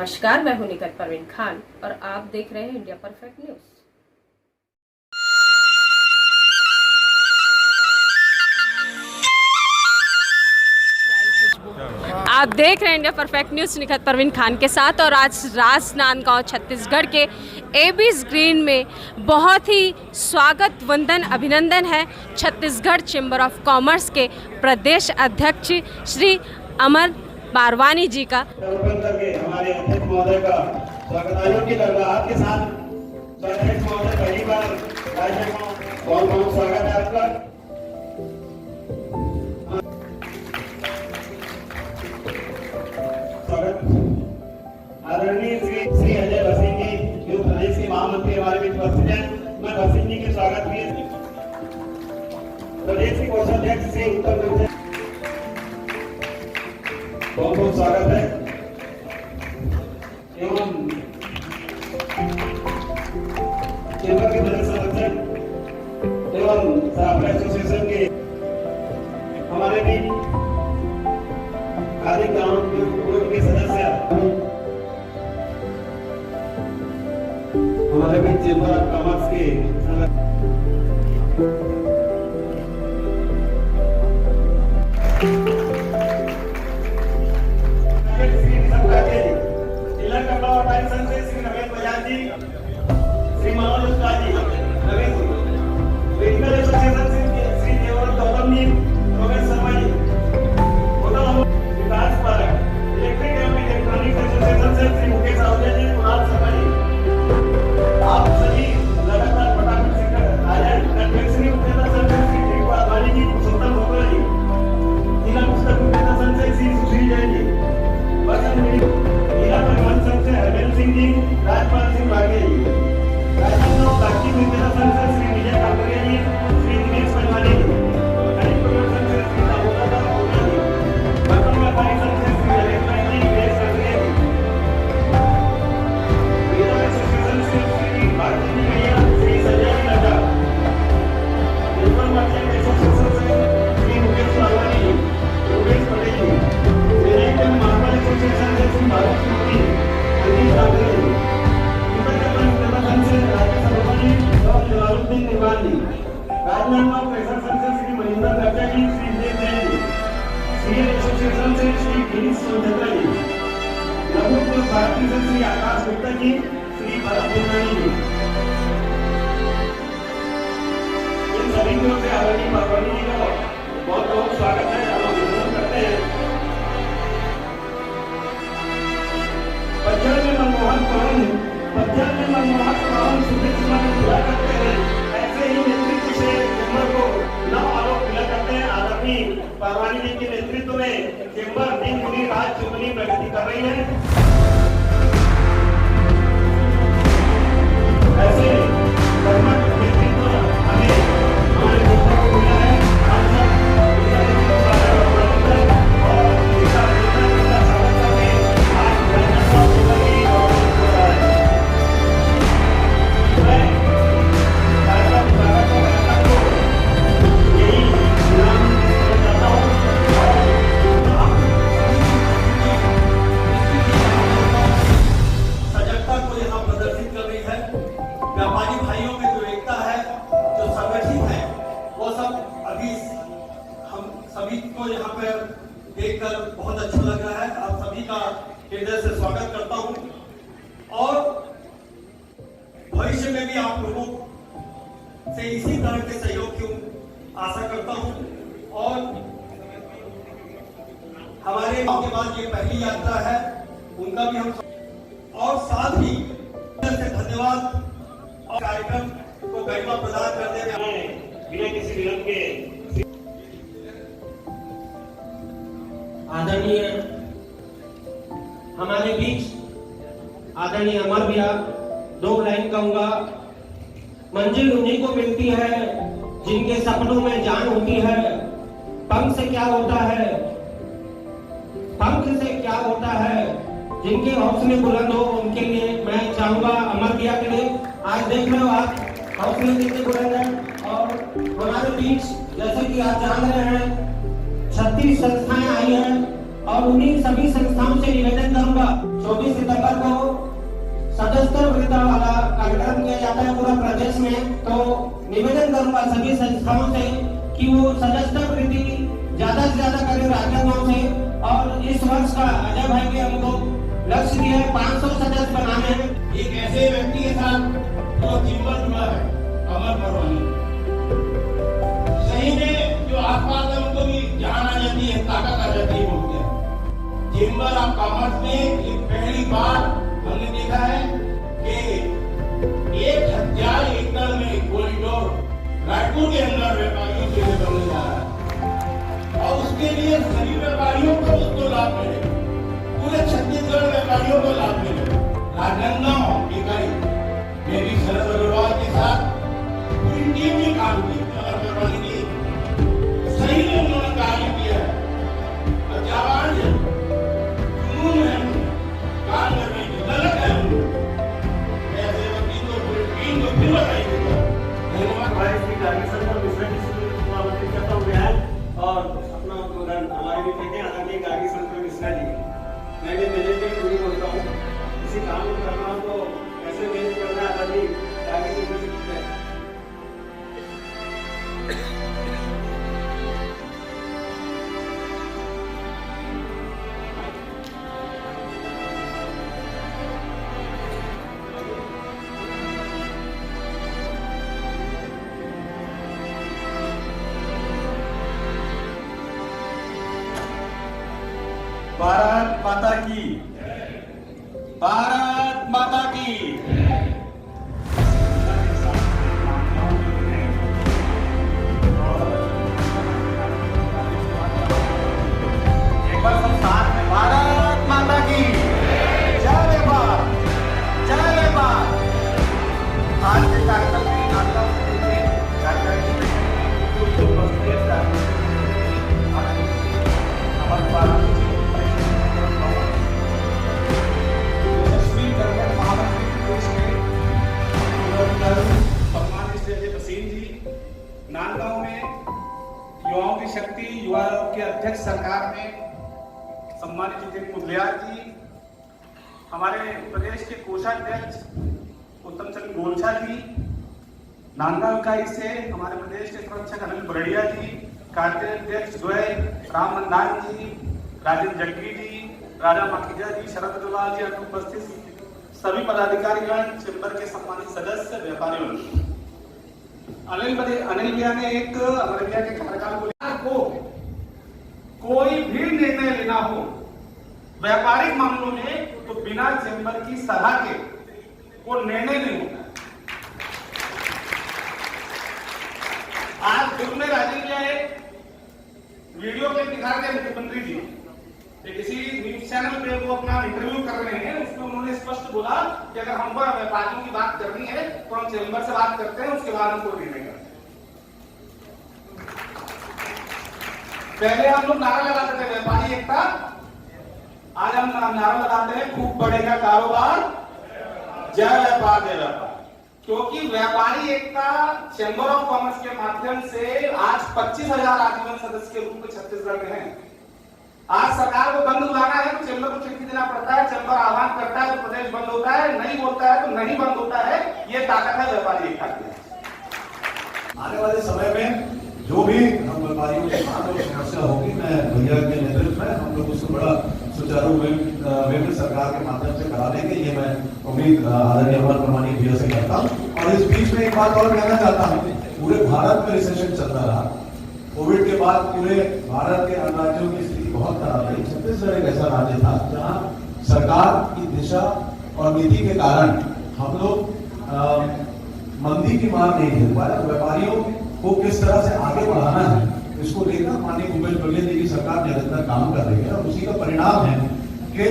नमस्कार, मैं हूं निकट परवीन खान और आप देख रहे हैं इंडिया परफेक्ट न्यूज। आप देख रहे हैं India perfect news Nikhat Parveen Khan के साथ। और आज राजनांदगांव छत्तीसगढ़ के एबीज ग्रीन में बहुत ही स्वागत वंदन अभिनंदन है छत्तीसगढ़ चैम्बर ऑफ कॉमर्स के प्रदेश अध्यक्ष श्री अमर बारवानी जी का। हमारे अध्यक्ष महोदय का स्वागत की आपके साथ अध्यक्ष महोदय पहली बार बहुत बहुत स्वागत है आपका। स्वागत आदरणीय श्री अजय भसीन जी जो प्रदेश के महामंत्री हमारे बीच उपस्थित हैं। मैं भसीन जी के स्वागत किए प्रदेश के कोषाध्यक्ष श्री उत्तर प्रदेश बहुत बहुत स्वागत है एवं चैम्बर के प्रदेश अध्यक्ष एवं सराफा एसोसिएशन के हमारे भी आदि बोर्ड के सदस्य हमारे भी चैम्बर ऑफ कॉमर्स के श्री रमेश बजाज जी, श्री मनोज गुप्ता जी, मेडिकल एसोसिएशन श्री देवर गौतम जी, रमेश शर्मा जी, विकास पारक, इलेक्ट्रिक एवं इलेक्ट्रॉनिक्स एसोसिएशन से श्री मुकेश आहूजा जी, कुणाल शर्मा जी। आप सभी लगातार फटाफट से राजन कन्वेंशनरी उपनेता संघ से श्री डी वाधवानी जी, पुरुषोत्तम भोगला जी, जिला पुस्तक उपनेता संघ से श्री सुशील जैन जी, जिला परिवहन संघ से हरवेल सिंह जी, राजपाल सिंह भागे जी, राजनांदगांव प्लास्टिक विक्रेता संघ से श्री विजय काकड़िया जी, श्री दिनेश पंजवानी जी, खनिज परिवहन संघ से श्री दामोदर भोगला जी, बर्तन व्यापारी संघ से श्री जलेश जी, दिनेश काकड़िया जी, मेडिकल एसोसिएशन से श्री भारती जी भैया, Shri Sanjay Nadda, labour merchant association से श्री मुकेश लालवानी जी, योगेश पटेल जी, मेरिकल मार्बल एसोसिएशन से श्री भारत मोदी, अनिल राघवे जी, राजनांदगांव प्रेशर संघ से श्री मनिंदर दर्जा जी, श्री विजय जैन जी, सीएल एसोसिएशन से श्री गिरीश सोनचंद्रा जी, लघु भारती से श्री आकाश गुप्ता जी, श्री भरत गुरनानी जी। इन सभी की ओर से आदरणीय बारवानी जी का बहुत बहुत स्वागत है, हम अभिनंदन करते हैं। पज्जल में मनमोहन सुमित मन पूरा करते हैं, ऐसे ही नेतृत्व से चैम्बर को नव आलोक मिला करते हैं। आदरणीय बारवानी जी के नेतृत्व में चैम्बर दिन दुनी रात चुगनी प्रगति कर रही है। ऐसे कर्मठ नेतृत्व हमें हमारे चैम्बर को मिला है। हम सभी को यहाँ पर देखकर बहुत अच्छा लग रहा है। आप सभी का हृदय से स्वागत करता हूँ और भविष्य में भी आप लोगों से इसी तरह के सहयोग की आशा करता हूँ। और हमारे के बाद ये पहली यात्रा है, उनका भी हम और साथ ही से धन्यवाद और कार्यक्रम को गरिमा प्रदान करते हुए बिना किसी विलंब के आदरणीय हमारे बीच आदरणीय अमर भैया, दो लाइन कहूंगा। मंजिल उन्हीं को मिलती है जिनके सपनों में जान होती है। पंख से क्या होता है, पंख से क्या होता है, जिनके हौसले बुलंद हो उनके लिए मैं चाहूंगा अमर भैया के लिए। आज देख रहे हो आप हौसले कितने बुलंद हैं। और हमारे बीच जैसे कि आप जान रहे हैं 36 संस्थाएं आई हैं और उन्हीं सभी संस्थाओं से निवेदन करूंगा 24 सितंबर को सदस्य वृद्धा वाला कार्यक्रम किया जाता है पूरा प्रदेश में, तो निवेदन करूंगा सभी संस्थाओं से कि वो सदस्य वृद्धि ज्यादा से ज्यादा करें राजनांदगांव से। और इस वर्ष का अजय भाई के हमको लक्ष्य दिया है 500 सदस्य बनाने हैं। एक ऐसे व्यक्ति के साथ जो जीवन जुड़ा है, अमर परवानी, सही में जो आसपास है उनको भी जान आ जाती है, ताकत आ जाती है बोलते हैं। चेंबर ऑफ कॉमर्स में एक पहली बार हमने देखा है कि 1000 एकड़ में कॉरिडोर रायपुर के अंदर व्यापारियों के लिए बनने जा रहा है, और उसके लिए सभी व्यापारियों को उसको लाभ मिले, पूरे छत्तीसगढ़ व्यापारियों को लाभ मिले। राजनांदगांव इकाई में भी शरद अग्रवाल के साथ पूरी टीम ने काम किया, अग्रवाल की सही में उन्होंने कार्य किया है, और जाबाज है, जुनून है, काम करने की ललक है उनको। ऐसे व्यक्ति को पूरी टीम को फिर बताई धन्यवाद। हमारे श्री गार्गीसर और मिश्रा जी से आमंत्रित करता हूँ मैं और अपना उद्बोधन हमारे भी कहते हैं आदरणीय गार्गीसर और मिश्रा जी। मैं भी मैनेजमेंट पूरी बोलता हूँ, किसी काम को करना हो तो कैसे मैनेज करना है आदरणीय गार्गीसर जी से। भारत माता की, भारत माता की। एक बार सब साथ में भारत माता की जय व्यापार, जय व्यापार। आज के कार्यक्रम में नाटक जानकारी नांदगांव में युवाओं की शक्ति युवा आयोग के अध्यक्ष सरकार में सम्मानित जितेंद्र मुदलियार जी, हमारे प्रदेश के कोषाध्यक्ष उत्तम चंद गोलछा जी, नांदगांव इकाई से हमारे प्रदेश के संरक्षक अनिल बरड़िया जी, कार्याध्यक्ष द्वय राम मंदान जी, राजेंद्र जग्गी जी, राजा माखीजा जी, शरद अग्रवाल जी, अनुपस्थित सभी पदाधिकारीगण, चैम्बर के सम्मानित सदस्य, व्यापारी। अनिल भैया ने एक हमारे भैया के कार्यकाल को कोई भी निर्णय लेना हो व्यापारिक मामलों में तो बिना चैम्बर की सलाह के वो निर्णय नहीं होता। आज दुर्ग में राजेंद्र भैया वीडियो क्लिप दिखा रहे थे मुख्यमंत्री जी, किसी न्यूज चैनल पे वो अपना इंटरव्यू कर रहे हैं, उसमें उन्होंने स्पष्ट बोला कि अगर हमको व्यापारियों की बात करनी है तो हम चैम्बर से बात करते हैं, उसके बाद हमको निर्णय करते हैं। पहले हम लोग नारा लगाते थे व्यापारी एकता, आज हम नारा लगाते हैं खूब बढ़ेगा कारोबार, जय व्यापार जय व्यापार। क्योंकि व्यापारी एकता चैम्बर ऑफ कॉमर्स के माध्यम से आज 25,000 आजीवन सदस्य के रूप में छत्तीसगढ़ में है। आज सरकार को बंद बुलाना है तो चैम्बर को चिट्ठी देना पड़ता है, चैम्बर आह्वान करता है तो प्रदेश बंद होता है, नहीं बोलता है तो नहीं बंद होता है। ये ताकत है व्यापारी एकता की। आने वाले समय में जो भी हम व्यापारियों के साथ और समस्या होगी, मैं भैया के नेतृत्व में हम लोग उसको बड़ा सुचारू वे में सरकार के माध्यम से करा देंगे, ये मैं उम्मीद आदरणीय अमर परवानी भैया से करता हूँ। और इस बीच में एक बात और कहना चाहता हूँ, पूरे भारत में रिसेशन चलता रहा, कोविड के बाद पूरे भारत के अन्य राज्यों की स्थिति बहुत खराब रही। छत्तीसगढ़ एक ऐसा राज्य था जहाँ सरकार की दिशा और नीति के कारण हम लोग मंदी की मार नहीं झेल पाए। व्यापारियों को किस तरह से आगे बढ़ाना है, इसको लेकर माननीय भूपेश बघेल जी की सरकार निरंतर काम कर रही है, और उसी का परिणाम है कि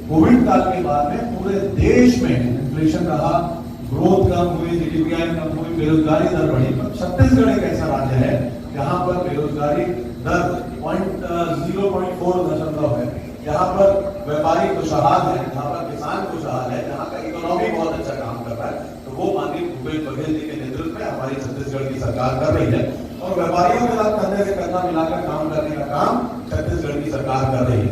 कोविड काल के बाद में पूरे देश में इन्फ्लेशन रहा, ग्रोथ कम हुई, जीडीपी कम हुई, बेरोजगारी दर बढ़ी। पर छत्तीसगढ़ एक ऐसा राज्य है यहाँ पर बेरोजगारी दर 0.4 है, यहाँ पर व्यापारी खुशहाल है, यहाँ पर किसान खुशहाल है, यहाँ का इकोनॉमी बहुत अच्छा काम कर रहा है। तो वो माननीय भूपेश बघेल जी के नेतृत्व में हमारी छत्तीसगढ़ की सरकार कर रही है, और व्यापारियों के साथ कंधे से कंधा मिलाकर काम करने का काम छत्तीसगढ़ की सरकार कर रही है।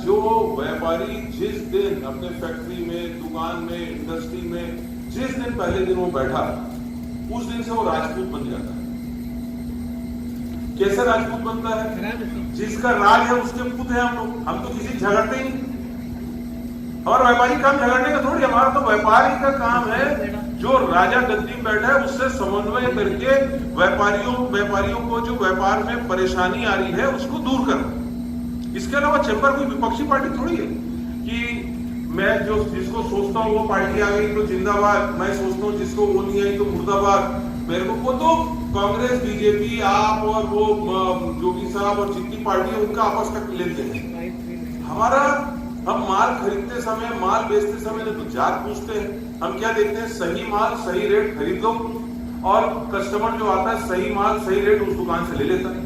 जो व्यापारी जिस दिन अपने फैक्ट्री में, दुकान में, इंडस्ट्री में जिस दिन पहले दिन वो बैठा, उस दिन से वो राजपूत बन जाता है। कैसे राजपूत बनता है? जिसका राज है उसके पुत है हम तो किसी झगड़ते ही। और व्यापारी काम झगड़ने का थोड़ी, हमारा तो व्यापारी का काम है जो राजा गद्दी में बैठा है उससे समन्वय करके व्यापारियों को जो व्यापार में परेशानी आ रही है उसको दूर करना। इसके अलावा चैम्बर कोई विपक्षी पार्टी थोड़ी है कि मैं जिसको सोचता हूँ वो पार्टी आ गई तो जिंदाबाद, मैं सोचता हूँ जिसको वो नहीं आई तो मुर्दाबाद। मेरे को वो तो कांग्रेस, बीजेपी, आप और वो योगी साहब और जितनी पार्टी है उनका आपस तक लेते हैं। हमारा हम माल खरीदते समय, माल बेचते समय तो जात पूछते हैं। हम क्या देखते हैं? सही माल सही रेट खरीद लो, और कस्टमर जो आता है सही माल सही रेट उस दुकान से ले लेता है।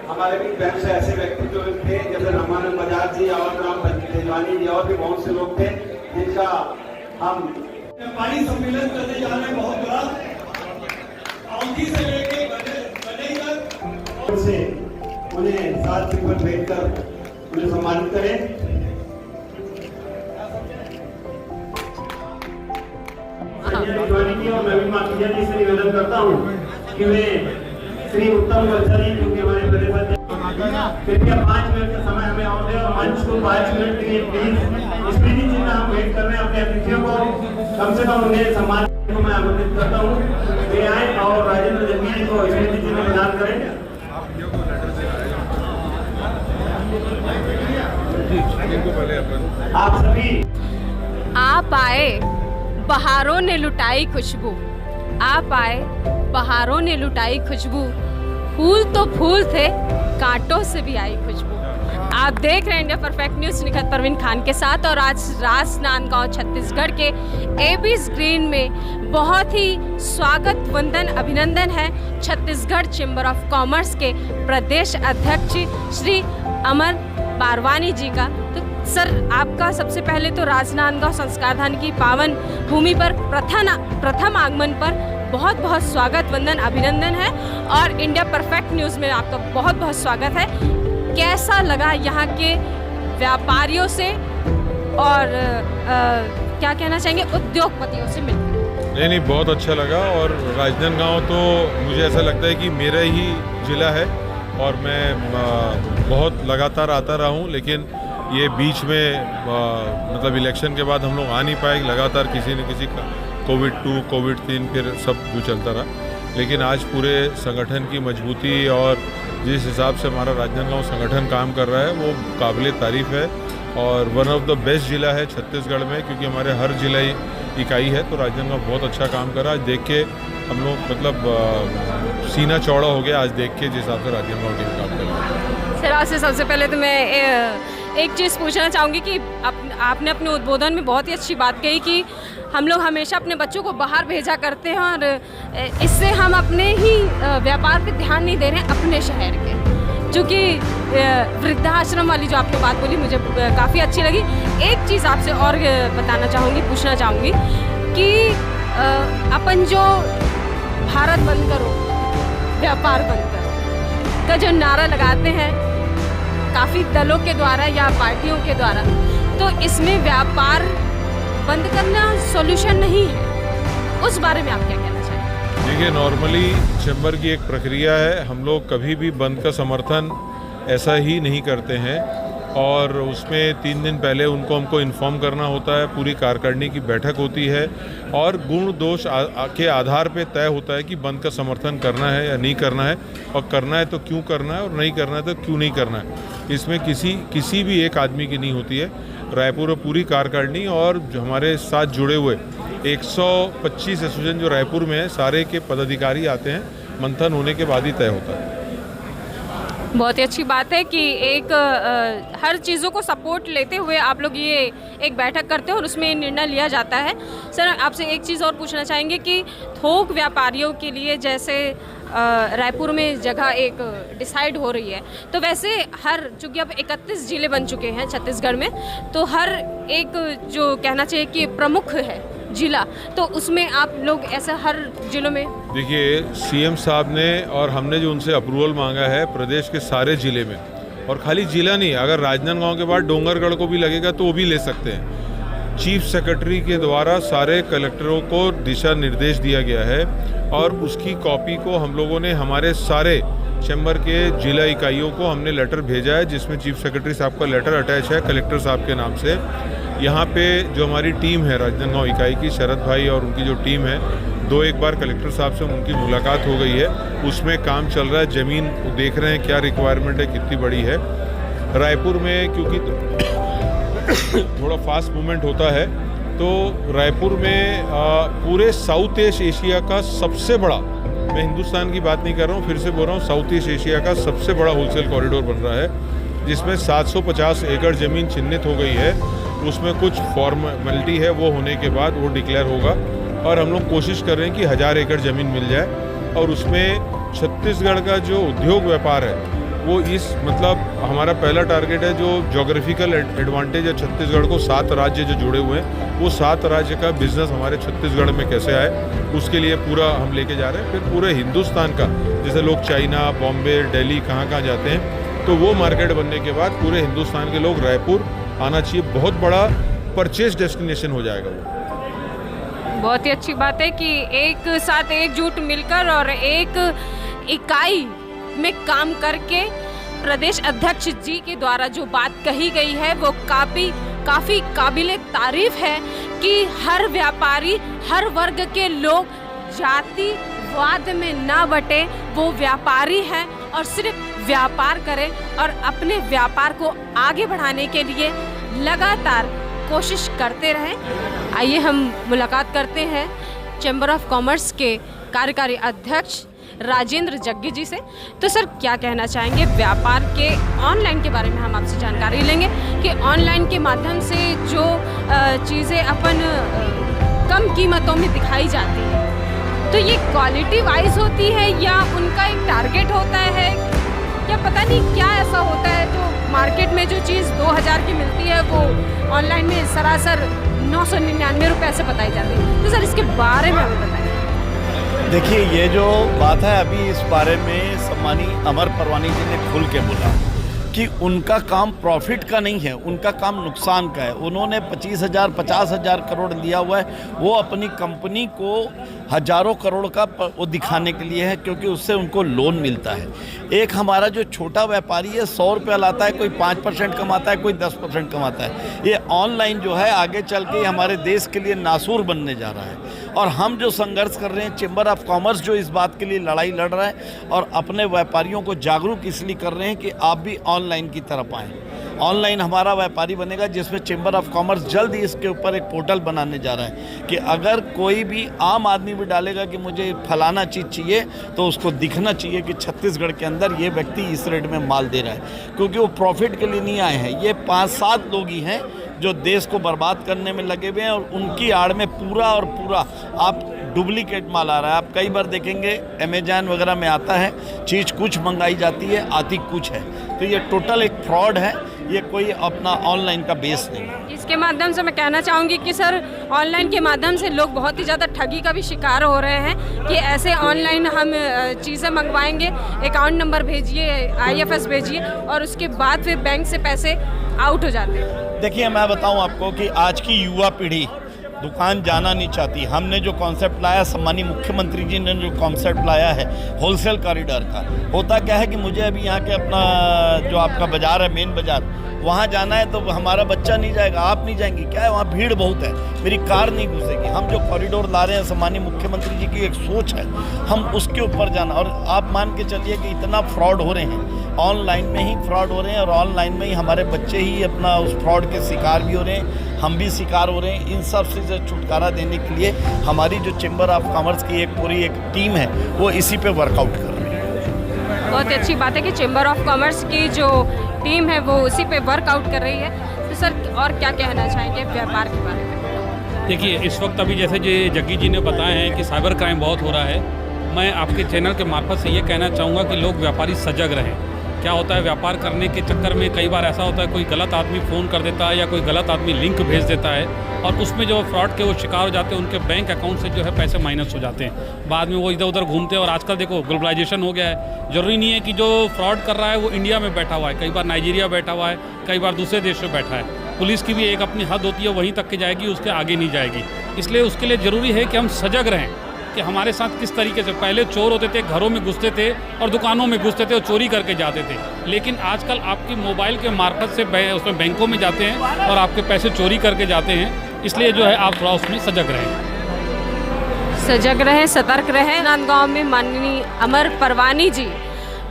हमारे भी बैंक से ऐसे व्यक्ति जो थे जैसे रामानंद बजाज जी और राम तेजवानी जी और भी बहुत से लोग थे जिनका हम व्यापारी सम्मेलन करने जा रहे हैं बहुत बड़ा, औंधी से लेके बने तक से उन्हें साथ पर बैठकर उन्हें सम्मानित करें। और मैं भी माफिया जी से निवेदन करता हूँ कि वे श्री उत्तम वत्सरी जो कि हमारे प्रदेश अध्यक्ष, कृपया 5 मिनट का समय हमें और दें और मंच को 5 मिनट के लिए प्लीज स्मृति चिन्ह हम वेट कर रहे हैं अपने अतिथियों को, कम से कम उन्हें सम्मान को मैं आमंत्रित करता हूँ वे आए और राजेंद्र जमीन को स्मृति चिन्ह प्रदान करें। आप सभी आप आए बहारों ने लुटाई खुशबू, आप आए बहारों ने लुटाई खुशबू, फूल तो फूल थे कांटों से भी आई खुशबू। आप देख रहे हैं India perfect news Nikhat Parveen Khan के साथ, और आज राजनांदगांव छत्तीसगढ़ के एबी स्क्रीन में बहुत ही स्वागत वंदन अभिनंदन है छत्तीसगढ़ चैम्बर ऑफ कॉमर्स के प्रदेश अध्यक्ष श्री अमर बारवानी जी का। तो सर, आपका सबसे पहले तो राजनांदगांव संस्कारधाम की पावन भूमि पर प्रथम आगमन पर बहुत बहुत स्वागत वंदन अभिनंदन है, और इंडिया परफेक्ट न्यूज़ में आपका बहुत बहुत स्वागत है। कैसा लगा यहाँ के व्यापारियों से और क्या कहना चाहेंगे उद्योगपतियों से मिलकर? नहीं, बहुत अच्छा लगा। और राजनांदगांव तो मुझे ऐसा लगता है कि मेरा ही ज़िला है और मैं बहुत लगातार आता रहा हूँ, लेकिन ये बीच में मतलब इलेक्शन के बाद हम लोग आ नहीं पाए, लगातार किसी न किसी का कोविड 2, कोविड 3 फिर सब जो चलता रहा। लेकिन आज पूरे संगठन की मजबूती और जिस हिसाब से हमारा राजनांदगांव संगठन काम कर रहा है वो काबिल तारीफ़ है, और वन ऑफ द बेस्ट ज़िला है छत्तीसगढ़ में, क्योंकि हमारे हर जिला इकाई है। तो राजनांदगांव बहुत अच्छा काम कर रहा है। आज देख के हम लोग मतलब सीना चौड़ा हो गया आज देख के जिस हिसाब से राजनांदगांव टीम काम कर रही है। सर, आपसे सबसे पहले तो मैं एक चीज़ पूछना चाहूँगी कि आपने अपने उद्बोधन में बहुत ही अच्छी बात कही कि हम लोग हमेशा अपने बच्चों को बाहर भेजा करते हैं, और इससे हम अपने ही व्यापार पे ध्यान नहीं दे रहे हैं अपने शहर के। चूँकि वृद्धाश्रम वाली जो आपने बात बोली मुझे काफ़ी अच्छी लगी। एक चीज़ आपसे और बताना चाहूँगी, पूछना चाहूँगी कि अपन जो भारत बंद करो, व्यापार बंद करो का जो नारा लगाते हैं काफ़ी दलों के द्वारा या पार्टियों के द्वारा, तो इसमें व्यापार बंद करना सॉल्यूशन नहीं है। उस बारे में आप क्या कहना चाहेंगे? देखिए, नॉर्मली चैम्बर की एक प्रक्रिया है, हम लोग कभी भी बंद का समर्थन ऐसा ही नहीं करते हैं, और उसमें 3 दिन पहले उनको हमको इन्फॉर्म करना होता है, पूरी कार्यकारिणी की बैठक होती है और गुण दोष के आधार पे तय होता है कि बंद का समर्थन करना है या नहीं करना है, और करना है तो क्यों करना है और नहीं करना है तो क्यों नहीं करना है। इसमें किसी भी एक आदमी की नहीं होती है। रायपुर में पूरी कार्यकारिणी और जो हमारे साथ जुड़े हुए 125 एसोसिएशन जो रायपुर में है, सारे के पदाधिकारी आते हैं, मंथन होने के बाद ही तय होता है। बहुत ही अच्छी बात है कि एक हर चीज़ों को सपोर्ट लेते हुए आप लोग ये एक बैठक करते हो और उसमें निर्णय लिया जाता है। सर, आपसे एक चीज़ और पूछना चाहेंगे कि थोक व्यापारियों के लिए जैसे रायपुर में जगह एक डिसाइड हो रही है, तो वैसे हर, चूँकि अब 31 ज़िले बन चुके हैं छत्तीसगढ़ में, तो हर एक जो कहना चाहिए कि प्रमुख है जिला, तो उसमें आप लोग ऐसा हर जिलों में? देखिए, सीएम साहब ने और हमने जो उनसे अप्रूवल मांगा है प्रदेश के सारे ज़िले में, और खाली जिला नहीं, अगर राजनांदगांव के बाद डोंगरगढ़ को भी लगेगा तो वो भी ले सकते हैं। चीफ सेक्रेटरी के द्वारा सारे कलेक्टरों को दिशा निर्देश दिया गया है और उसकी कॉपी को हम लोगों ने हमारे सारे चैम्बर के जिला इकाइयों को हमने लेटर भेजा है, जिसमें चीफ सेक्रेटरी साहब का लेटर अटैच है कलेक्टर साहब के नाम से। यहाँ पे जो हमारी टीम है राजनांदगांव इकाई की, शरद भाई और उनकी जो टीम है, एक बार कलेक्टर साहब से उनकी मुलाकात हो गई है, उसमें काम चल रहा है। ज़मीन देख रहे हैं क्या रिक्वायरमेंट है, कितनी बड़ी है। रायपुर में क्योंकि थोड़ा फास्ट मूवमेंट होता है, तो रायपुर में पूरे साउथ ईस्ट एशिया का सबसे बड़ा, मैं हिंदुस्तान की बात नहीं कर रहा हूँ, फिर से बोल रहा हूँ, साउथ ईस्ट एशिया का सबसे बड़ा होलसेल कॉरिडोर बन रहा है, जिसमें 750 एकड़ ज़मीन चिन्हित हो गई है। उसमें कुछ फॉर्मेलिटी है, वो होने के बाद वो डिक्लेयर होगा, और हम लोग कोशिश कर रहे हैं कि 1000 एकड़ ज़मीन मिल जाए। और उसमें छत्तीसगढ़ का जो उद्योग व्यापार है वो मतलब हमारा पहला टारगेट है, जो जोग्राफिकल एडवांटेज है छत्तीसगढ़ को, 7 राज्य जो जुड़े हुए हैं, वो 7 राज्य का बिजनेस हमारे छत्तीसगढ़ में कैसे आए, उसके लिए पूरा हम लेके जा रहे हैं। फिर पूरे हिंदुस्तान का, जैसे लोग चाइना, बॉम्बे, दिल्ली कहाँ जाते हैं, तो वो मार्केट बनने के बाद पूरे हिंदुस्तान के लोग रायपुर आना चाहिए। बहुत बड़ा परचेज डेस्टिनेशन हो जाएगा वो। बहुत ही अच्छी बात है कि एक साथ एकजुट मिलकर और एक इकाई में काम करके प्रदेश अध्यक्ष जी के द्वारा जो बात कही गई है वो काफ़ी काबिले तारीफ है कि हर व्यापारी, हर वर्ग के लोग जातिवाद में ना बटे, वो व्यापारी हैं और सिर्फ व्यापार करें और अपने व्यापार को आगे बढ़ाने के लिए लगातार कोशिश करते रहें। आइए हम मुलाकात करते हैं चैम्बर ऑफ कॉमर्स के कार्यकारी अध्यक्ष राजेंद्र जग्गी जी से। तो सर, क्या कहना चाहेंगे व्यापार के ऑनलाइन के बारे में? हम आपसे जानकारी लेंगे कि ऑनलाइन के माध्यम से जो चीज़ें अपन कम कीमतों में दिखाई जाती हैं, तो ये क्वालिटी वाइज होती है या उनका एक टारगेट होता है, या पता नहीं क्या ऐसा होता है, तो मार्केट में जो चीज़ 2000 की मिलती है वो ऑनलाइन में सरासर 999 रुपये से बताई जाती है। तो सर, इसके बारे में हमें बताइए। देखिए, ये जो बात है अभी, इस बारे में सम्मानी अमर परवानी जी ने खुल के बोला कि उनका काम प्रॉफिट का नहीं है, उनका काम नुकसान का है। उन्होंने 25,000 50,000 करोड़ लिया हुआ है, वो अपनी कंपनी को हजारों करोड़ का वो दिखाने के लिए है, क्योंकि उससे उनको लोन मिलता है। एक हमारा जो छोटा व्यापारी है 100 रुपया लाता है, कोई 5% कमाता है, कोई 10% कमाता है। ये ऑनलाइन जो है आगे चल के हमारे देश के लिए नासूर बनने जा रहा है। और हम जो संघर्ष कर रहे हैं, चैम्बर ऑफ कॉमर्स जो इस बात के लिए लड़ाई लड़ रहा है और अपने व्यापारियों को जागरूक इसलिए कर रहे हैं कि आप भी ऑनलाइन की तरफ आएँ। ऑनलाइन हमारा व्यापारी बनेगा, जिसमें चैम्बर ऑफ कॉमर्स जल्द ही इसके ऊपर एक पोर्टल बनाने जा रहा है कि अगर कोई भी आम आदमी भी डालेगा कि मुझे फलाना चीज़ चाहिए, तो उसको दिखना चाहिए कि छत्तीसगढ़ के अंदर ये व्यक्ति इस रेट में माल दे रहा है। क्योंकि वो प्रॉफिट के लिए नहीं आए हैं, ये 5-7 लोग ही हैं जो देश को बर्बाद करने में लगे हुए हैं, और उनकी आड़ में पूरा और पूरा आप डुप्लीकेट माल आ रहा है। आप कई बार देखेंगे अमेजॉन वगैरह में आता है, चीज़ कुछ मंगाई जाती है, आती कुछ है। तो ये टोटल एक फ्रॉड है, ये कोई अपना ऑनलाइन का बेस नहीं है। इसके माध्यम से मैं कहना चाहूँगी कि सर, ऑनलाइन के माध्यम से लोग बहुत ही ज़्यादा ठगी का भी शिकार हो रहे हैं कि ऐसे ऑनलाइन हम चीज़ें मंगवाएंगे, अकाउंट नंबर भेजिए, IFS भेजिए, और उसके बाद फिर बैंक से पैसे आउट हो जाते हैं। देखिए, मैं बताऊं आपको कि आज की युवा पीढ़ी दुकान जाना नहीं चाहती। हमने जो कॉन्सेप्ट लाया, सम्मानीय मुख्यमंत्री जी ने जो कॉन्सेप्ट लाया है होलसेल कॉरिडोर का, होता क्या है कि मुझे अभी यहाँ के अपना जो आपका बाज़ार है, मेन बाज़ार, वहाँ जाना है तो हमारा बच्चा नहीं जाएगा, आप नहीं जाएंगी, क्या है वहाँ भीड़ बहुत है, मेरी कार नहीं घुसेगी। हम जो कॉरिडोर ला रहे हैं, सम्मानीय मुख्यमंत्री जी की एक सोच है, हम उसके ऊपर जाना। और आप मान के चलिए कि इतना फ्रॉड हो रहे हैं, ऑनलाइन में ही फ्रॉड हो रहे हैं, और ऑनलाइन में ही हमारे बच्चे ही अपना उस फ्रॉड के शिकार भी हो रहे हैं, हम भी शिकार हो रहे हैं। इन सब से छुटकारा देने के लिए हमारी जो चैम्बर ऑफ कॉमर्स की पूरी एक टीम है, वो इसी पे वर्कआउट कर रही है। बहुत अच्छी बात है कि चैम्बर ऑफ कॉमर्स की जो टीम है वो उसी पे वर्कआउट कर रही है। तो सर, और क्या कहना चाहेंगे व्यापार के बारे में? देखिए, इस वक्त अभी जैसे जो जग्गी जी ने बताया है कि साइबर क्राइम बहुत हो रहा है, मैं आपके चैनल के मार्फत से ये कहना चाहूँगा कि लोग व्यापारी सजग रहें। क्या होता है, व्यापार करने के चक्कर में कई बार ऐसा होता है कोई गलत आदमी फ़ोन कर देता है या कोई गलत आदमी लिंक भेज देता है और उसमें जो फ्रॉड के वो शिकार हो जाते हैं, उनके बैंक अकाउंट से जो है पैसे माइनस हो जाते हैं। बाद में वो इधर उधर घूमते हैं। और आजकल देखो ग्लोबलाइजेशन हो गया है, ज़रूरी नहीं है कि जो फ्रॉड कर रहा है वो इंडिया में बैठा हुआ है, कई बार नाइजीरिया बैठा हुआ है, कई बार दूसरे देश में बैठा है। पुलिस की भी एक अपनी हद होती है, वहीं तक के जाएगी, उसके आगे नहीं जाएगी। इसलिए उसके लिए ज़रूरी है कि हम सजग रहें कि हमारे साथ किस तरीके से पहले चोर होते थे, घरों में घुसते थे और दुकानों में घुसते थे और चोरी करके जाते थे, लेकिन आजकल आपकी मोबाइल के मार्फत से उसमें बैंकों में जाते हैं और आपके पैसे चोरी करके जाते हैं। इसलिए जो है आप थोड़ा उसमें सजग रहें। सजग रहें, सतर्क रहें। राजनांदगांव में माननीय अमर परवानी जी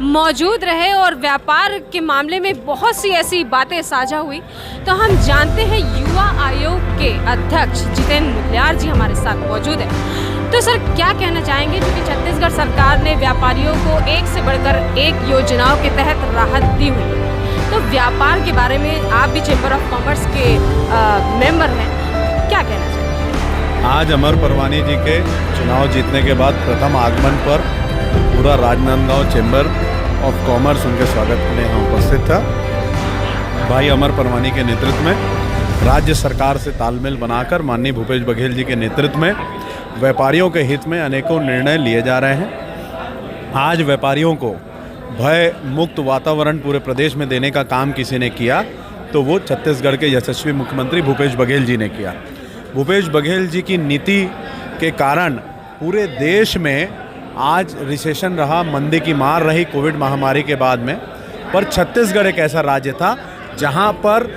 मौजूद रहे और व्यापार के मामले में बहुत सी ऐसी बातें साझा हुई। तो हम जानते हैं युवा आयोग के अध्यक्ष जितेंद्र मुदलियार जी हमारे साथ मौजूद है। तो सर क्या कहना चाहेंगे, क्योंकि छत्तीसगढ़ सरकार ने व्यापारियों को एक से बढ़कर एक योजनाओं के तहत राहत दी हुई है, तो व्यापार के बारे में आप भी चैम्बर ऑफ कॉमर्स के मेंबर हैं, क्या कहना चाहेंगे? आज अमर परवानी जी के चुनाव जीतने के बाद प्रथम आगमन पर पूरा राजनांदगांव चैम्बर ऑफ कॉमर्स उनके स्वागत के लिए यहाँ उपस्थित था। भाई अमर परवानी के नेतृत्व में राज्य सरकार से तालमेल बनाकर माननीय भूपेश बघेल जी के नेतृत्व में व्यापारियों के हित में अनेकों निर्णय लिए जा रहे हैं। आज व्यापारियों को भय मुक्त वातावरण पूरे प्रदेश में देने का काम किसी ने किया तो वो छत्तीसगढ़ के यशस्वी मुख्यमंत्री भूपेश बघेल जी ने किया। भूपेश बघेल जी की नीति के कारण पूरे देश में आज रिसेशन रहा, मंदी की मार रही कोविड महामारी के बाद में, पर छत्तीसगढ़ एक ऐसा राज्य था जहां पर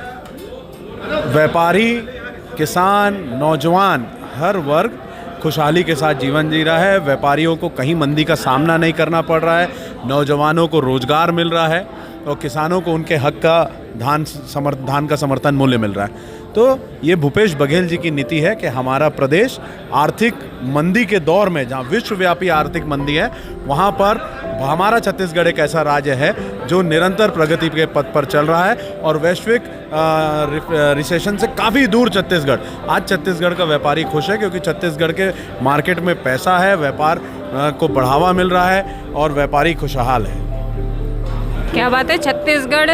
व्यापारी, किसान, नौजवान हर वर्ग खुशहाली के साथ जीवन जी रहा है। व्यापारियों को कहीं मंदी का सामना नहीं करना पड़ रहा है, नौजवानों को रोजगार मिल रहा है और किसानों को उनके हक का धान का समर्थन मूल्य मिल रहा है। तो ये भूपेश बघेल जी की नीति है कि हमारा प्रदेश आर्थिक मंदी के दौर में, जहाँ विश्वव्यापी आर्थिक मंदी है, वहाँ पर हमारा छत्तीसगढ़ एक ऐसा राज्य है जो निरंतर प्रगति के पथ पर चल रहा है और वैश्विक रिसेशन से काफ़ी दूर छत्तीसगढ़। आज छत्तीसगढ़ का व्यापारी खुश है क्योंकि छत्तीसगढ़ के मार्केट में पैसा है, व्यापार को बढ़ावा मिल रहा है और व्यापारी खुशहाल है। क्या बात है। छत्तीसगढ़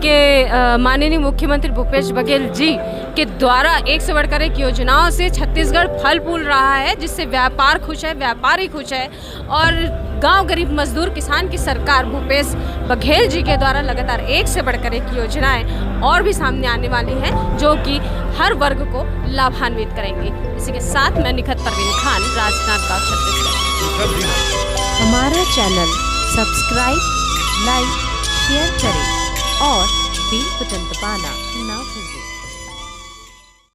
के माननीय मुख्यमंत्री भूपेश बघेल जी के द्वारा एक से बढ़कर एक योजनाओं से छत्तीसगढ़ फल फूल रहा है, जिससे व्यापार खुश है, व्यापारी खुश है और गांव गरीब मजदूर किसान की सरकार भूपेश बघेल जी के द्वारा लगातार एक से बढ़कर एक योजनाएं और भी सामने आने वाली हैं जो कि हर वर्ग को लाभान्वित करेंगी। इसी के साथ मैं निखत परवीन खान, राजनांदगांव, छत्तीसगढ़। हमारा चैनल सब्सक्राइब, लाइक, शेयर करें और बेल बटन दबाना ना भूलें।